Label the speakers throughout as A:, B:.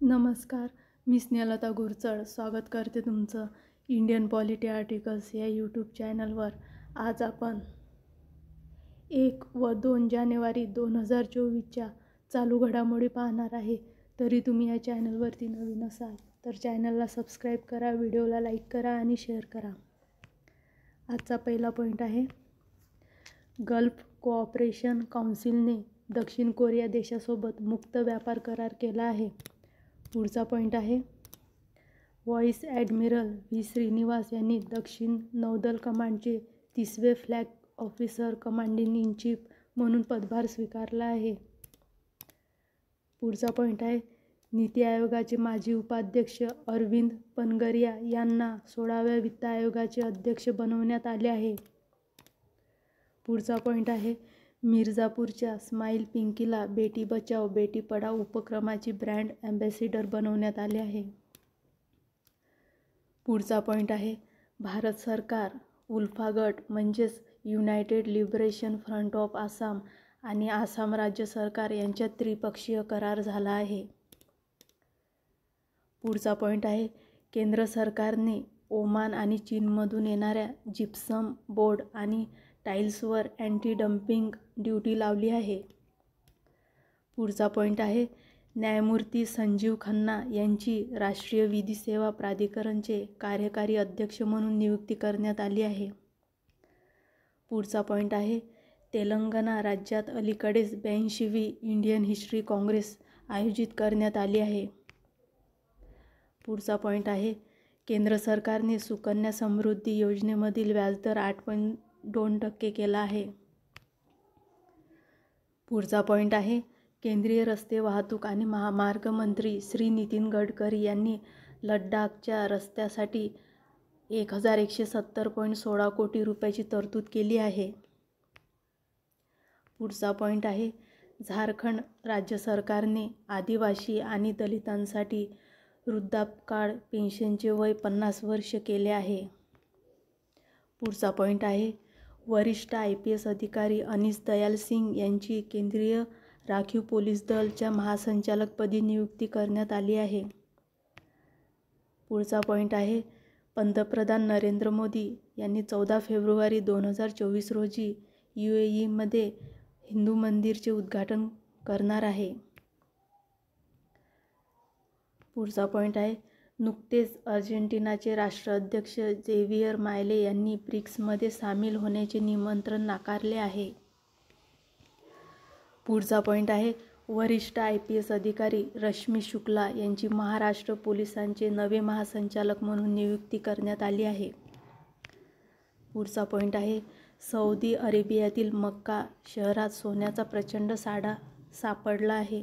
A: नमस्कार, मी स्नेहलता गुरचड स्वागत करते तुमचं इंडियन पॉलिटी आर्टिकल्स या यूट्यूब चॅनलवर। आज आपण 1 व 2 जानेवारी 2024च्या चालू घडामोडी पाहणार आहे। तरी तुम्ही या चॅनलवरती नवीन असाल तर चॅनलला सबस्क्राईब करा, व्हिडिओला लाईक करा आणि शेअर करा। आजचा पहिला पॉईंट आहे, गल्फ कोऑपरेशन काउन्सिलने दक्षिण कोरिया देशासोबत मुक्त व्यापार करार केला आहे। पुढचा पॉईंट आहे, व्हाईस ॲडमिरल व्ही श्रीनिवास यांनी दक्षिण नौदल कमांडचे 30वे flag officer commanding in chief म्हणून पदभार स्वीकारला आहे। पुढचा पॉईंट आहे, नीती आयोगाचे माजी उपाध्यक्ष अरविंद पनगरिया यांना 16व्या वित्त आयोगाचे अध्यक्ष बनवण्यात आले आहे। पुढचा पॉईंट आहे, मिर्झापूरच्या स्माईल पिंकीला बेटी बचाओ बेटी पढाओ उपक्रमाची ब्रँड ॲम्बॅसिडर बनवण्यात आले आहे। पुढचा पॉईंट आहे, भारत सरकार, उल्फा गट म्हणजेच United liberation front of Assam आणि आसाम राज्य सरकार यांच्यात त्रिपक्षीय करार झाला आहे। पुढचा पॉईंट आहे, केंद्र सरकारने ओमान आणि चीनमधून येणाऱ्या जिप्सम बोर्ड आणि टाईल्सवर अँटी डम्पिंग ड्युटी लावली आहे। पुढचा पॉईंट आहे, न्यायमूर्ती संजीव खन्ना यांची राष्ट्रीय विधी सेवा प्राधिकरणचे कार्यकारी अध्यक्ष म्हणून नियुक्ती करण्यात आली आहे। पुढचा पॉईंट आहे, तेलंगणा राज्यात अलीकडेच 82वी इंडियन हिस्ट्री काँग्रेस आयोजित करण्यात आली आहे। पुढचा पॉईंट आहे, केंद्र सरकारने सुकन्या समृद्धी योजनेमधील व्याजदर 8.2% केला आहे। पुढचा पॉईंट आहे, केंद्रीय रस्ते वाहतूक आणि महामार्ग मंत्री श्री नितीन गडकरी यांनी लडाखच्या रस्त्यासाठी 1170.16 कोटी रुपयाची तरतूद केली आहे। पुढचा पॉईंट आहे, झारखंड राज्य सरकारने आदिवासी आणि दलितांसाठी वृद्धापकाळ पेन्शनचे वय 50 वर्ष केले आहे। पुढचा पॉईंट आहे, वरिष्ठ IPS अधिकारी अनीस दयाल सिंग यांची केंद्रीय राखीव पोलीस दलच्या महासंचालकपदी नियुक्ती करण्यात आली आहे। पुढचा पॉईंट आहे, पंतप्रधान नरेंद्र मोदी यांनी 14 फेब्रुवारी 2024 रोजी UAEमध्ये हिंदू मंदिरचे उद्घाटन करणार आहे। पुढचा पॉईंट आहे, नुकतेच अर्जेंटिनाचे राष्ट्राध्यक्ष जेवियर मायले यांनी ब्रिक्समध्ये सामील होण्याचे निमंत्रण नाकारले आहे। पुढचा पॉईंट आहे, वरिष्ठ IPS अधिकारी रश्मी शुक्ला यांची महाराष्ट्र पोलिसांचे नवे महासंचालक म्हणून नियुक्ती करण्यात आली आहे। पुढचा पॉईंट आहे, सौदी अरेबियातील मक्का शहरात सोन्याचा प्रचंड साठा सापडला आहे।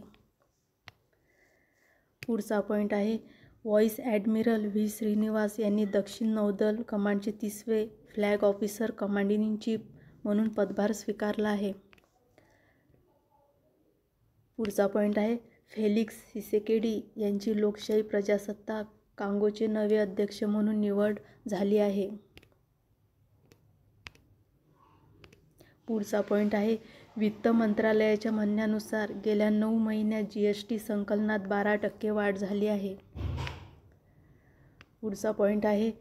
A: पुढचा पॉईंट आहे, व्हाईस ॲडमिरल व्ही श्रीनिवास यांनी दक्षिण नौदल कमांडचे 30वे flag officer commanding in chief म्हणून पदभार स्वीकारला आहे। पुढचा पॉईंट आहे, फेलिक्स सिसेकेडी यांची लोकशाही प्रजासत्ताक कांगोचे नवे अध्यक्ष म्हणून निवड झाली आहे। पुढचा पॉईंट आहे, वित्त मंत्रालयाच्या म्हणण्यानुसार गेल्या 9 महिन्यात GST संकलनात 12% वाढ झाली आहे। पुढचा पॉईंट आहे,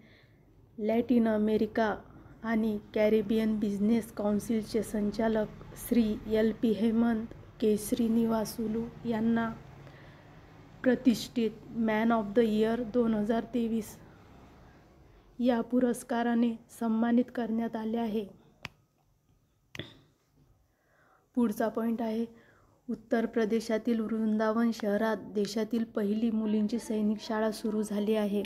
A: लॅटिन अमेरिका आणि कॅरिबियन बिझनेस काउन्सिलचे संचालक श्री LP हेमंत केसरीनिवासुलू यांना प्रतिष्ठित मॅन ऑफ द इयर 2023 या पुरस्काराने सन्मानित करण्यात आले आहे। पुढचा पॉईंट आहे, उत्तर प्रदेशातील वृंदावन शहरात देशातील पहिली मुलींची सैनिक शाळा सुरू झाली आहे।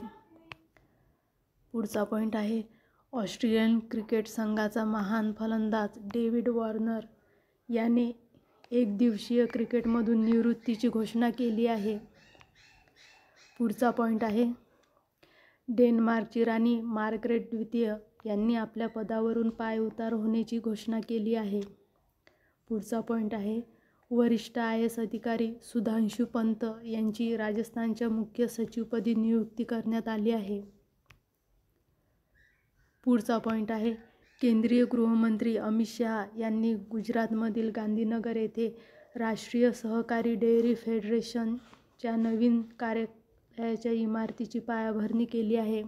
A: पुढचा पॉईंट आहे, ऑस्ट्रेलियन क्रिकेट संघाचा महान फलंदाज डेव्हिड वॉर्नर याने एकदिवसीय क्रिकेटमधून निवृत्तीची घोषणा केली आहे। पुढचा पॉईंट आहे, डेन्मार्कची राणी मार्गरेट द्वितीय यांनी आपल्या पदावरून पायउतार होण्याची घोषणा केली आहे। पुढचा पॉईंट आहे, वरिष्ठ IAS अधिकारी सुधांशु पंत यांची राजस्थानच्या मुख्य सचिवपदी नियुक्ती करण्यात आली आहे। पुढचा पॉईंट आहे, केंद्रीय गृहमंत्री अमित शहा यांनी गुजरातमधील गांधीनगर येथे राष्ट्रीय सहकारी डेअरी फेडरेशन च्या नवीन कार्यालयाच्या इमारतीची पायाभरणी केली आहे.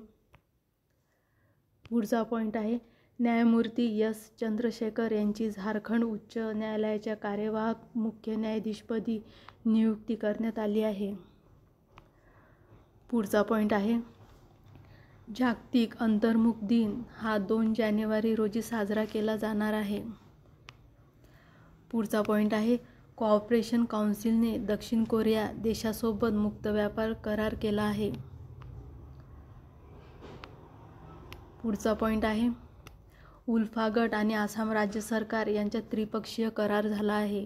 A: पुढचा पॉईंट आहे, न्यायमूर्ती एस. चंद्रशेखर यांची झारखंड उच्च न्यायालयाच्या कार्यवाहक मुख्य न्यायाधीशपदी नियुक्ती करण्यात आली आहे. पुढचा पॉईंट आहे, जागतिक अंतर्मुख दिन हा 2 जानेवारी रोजी साजरा केला जाणार आहे. पुढचा पॉईंट आहे, कोऑपरेशन काउन्सिलने दक्षिण कोरिया देशासोबत मुक्त व्यापार करार केला आहे. पुढचा पॉईंट आहे, उल्फा गट आणि आसाम राज्य सरकार यांच्यात त्रिपक्षीय करार झाला आहे.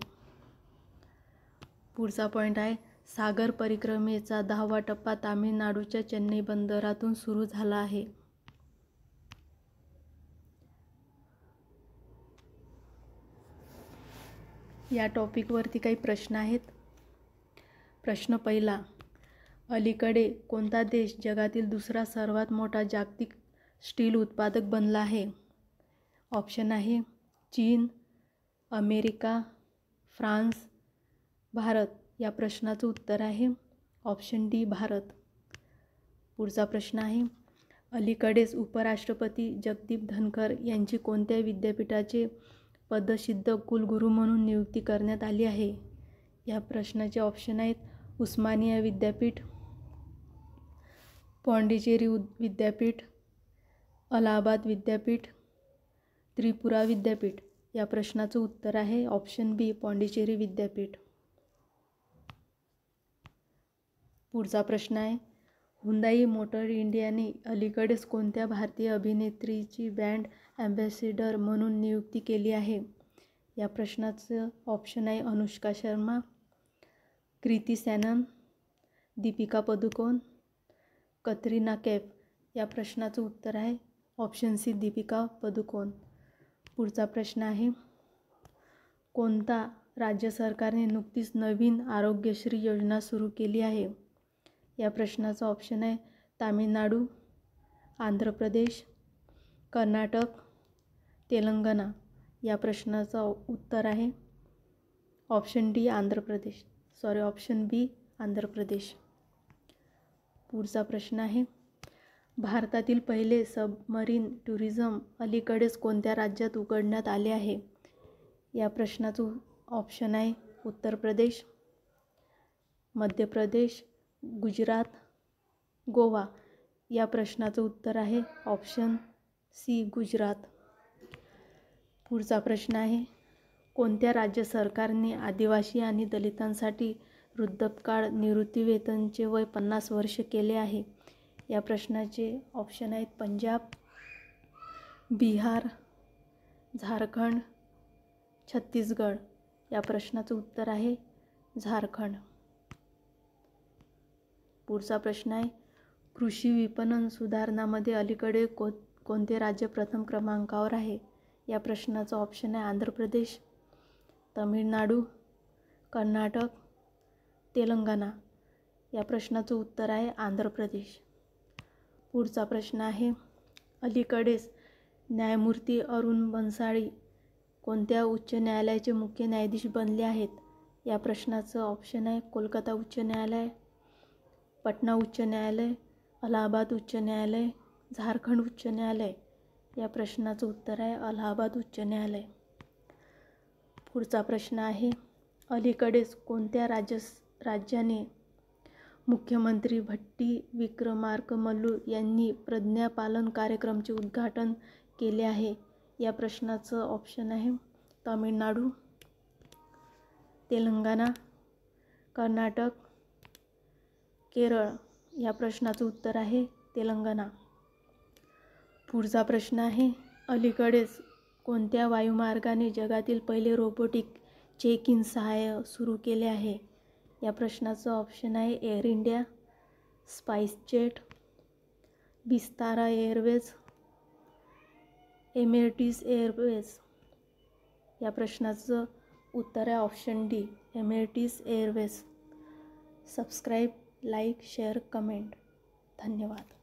A: पुढचा पॉईंट आहे, सागर परिक्रमेचा 10वा टप्पा तामिळनाडूच्या चेन्नई बंदरातून सुरू झाला आहे. या टॉपिकवरती काही प्रश्न आहेत. प्रश्न पहिला, अलीकडे कोणता देश जगातील दुसरा सर्वात मोठा जागतिक स्टील उत्पादक बनला आहे? ऑप्शन आहे चीन, अमेरिका, फ्रान्स, भारत. या प्रश्नाचं उत्तर आहे ऑप्शन डी, भारत. पुढचा प्रश्न आहे, अलीकडेच उपराष्ट्रपती जगदीप धनखर यांची कोणत्या विद्यापीठाचे पदसिद्ध कुलगुरू म्हणून नियुक्ती करण्यात आली आहे? या प्रश्नाचे ऑप्शन आहेत उस्मानिया विद्यापीठ, पॉंडिचेरी विद्यापीठ, अलाहाबाद विद्यापीठ, त्रिपुरा विद्यापीठ. या प्रश्नाचं उत्तर आहे ऑप्शन बी, पॉंडिचेरी विद्यापीठ. पुढचा प्रश्न आहे, हुंदाई मोटर इंडियाने अलीकडेच कोणत्या भारतीय अभिनेत्रीची ब्रँड ॲम्बॅसेडर म्हणून नियुक्ती केली आहे? या प्रश्नाचं ऑप्शन आहे अनुष्का शर्मा, कृती सॅनन, दीपिका पदुकोण, कतरिना कैफ. या प्रश्नाचं उत्तर आहे ऑप्शन सी, दीपिका पदुकोण. पुढचा प्रश्न आहे, कोणता राज्य सरकारने नुकतीच नवीन आरोग्यश्री योजना सुरू केली आहे? या प्रश्नाचा ऑप्शन आहे तामिळनाडू, आंध्र प्रदेश, कर्नाटक, तेलंगणा. या प्रश्नाचं उत्तर आहे option D, Andhra Pradesh. Option बी, आंध्र प्रदेश. पुढचा प्रश्न आहे, भारतातील पहिले सबमरीन टुरिझम अलीकडेच कोणत्या राज्यात उघडण्यात आले आहे? या प्रश्नाचं ऑप्शन आहे उत्तर प्रदेश, मध्य प्रदेश, गुजरात, गोवा. या प्रश्नाचं उत्तर आहे ऑप्शन सी, गुजरात. पुढचा प्रश्न आहे, कोणत्या राज्य सरकारने आदिवासी आणि दलितांसाठी वृद्धापकाळ निवृत्तीवेतनचे वय 50 वर्ष केले आहे? या प्रश्नाचे ऑप्शन आहेत पंजाब, बिहार, झारखंड, छत्तीसगड. या प्रश्नाचं उत्तर आहे झारखंड. पुढचा प्रश्न आहे, कृषी विपणन सुधारणामध्ये अलीकडे कोणते राज्य प्रथम क्रमांकावर आहे? या प्रश्नाचं ऑप्शन आहे आंध्र प्रदेश, तमिळनाडू, कर्नाटक, तेलंगणा. या प्रश्नाचं उत्तर आहे आंध्र प्रदेश. पुढचा प्रश्न आहे, अलीकडेच न्यायमूर्ती अरुण बन्साळी कोणत्या उच्च न्यायालयाचे मुख्य न्यायाधीश बनले आहेत? या प्रश्नाचं ऑप्शन आहे कोलकाता उच्च न्यायालय, पटना उच्च न्यायालय, अलाहाबाद उच्च न्यायालय, झारखंड उच्च न्यायालय. या प्रश्नाचं उत्तर आहे अलाहाबाद उच्च न्यायालय. पुढचा प्रश्न आहे, अलीकडेच कोणत्या राज्याने मुख्यमंत्री भट्टी विक्रमार्कमल्लू यांनी प्रज्ञापालन कार्यक्रमाचे उद्घाटन केले आहे? या प्रश्नाचं ऑप्शन आहे तामिळनाडू, तेलंगणा, कर्नाटक, केरळ. या प्रश्नाचं उत्तर आहे तेलंगणा. पुढचा प्रश्न आहे, अलीकडेच कोणत्या वायुमार्गाने जगातील पहिले रोबोटिक चेक इन सहाय्य सुरू केले आहे? या प्रश्नाचं ऑप्शन आहे air India, SpiceJet, Vistara airways, Emirates airways. या प्रश्नाचं उत्तर आहे option D, Emirates airways. Subscribe, like, share, comment. धन्यवाद.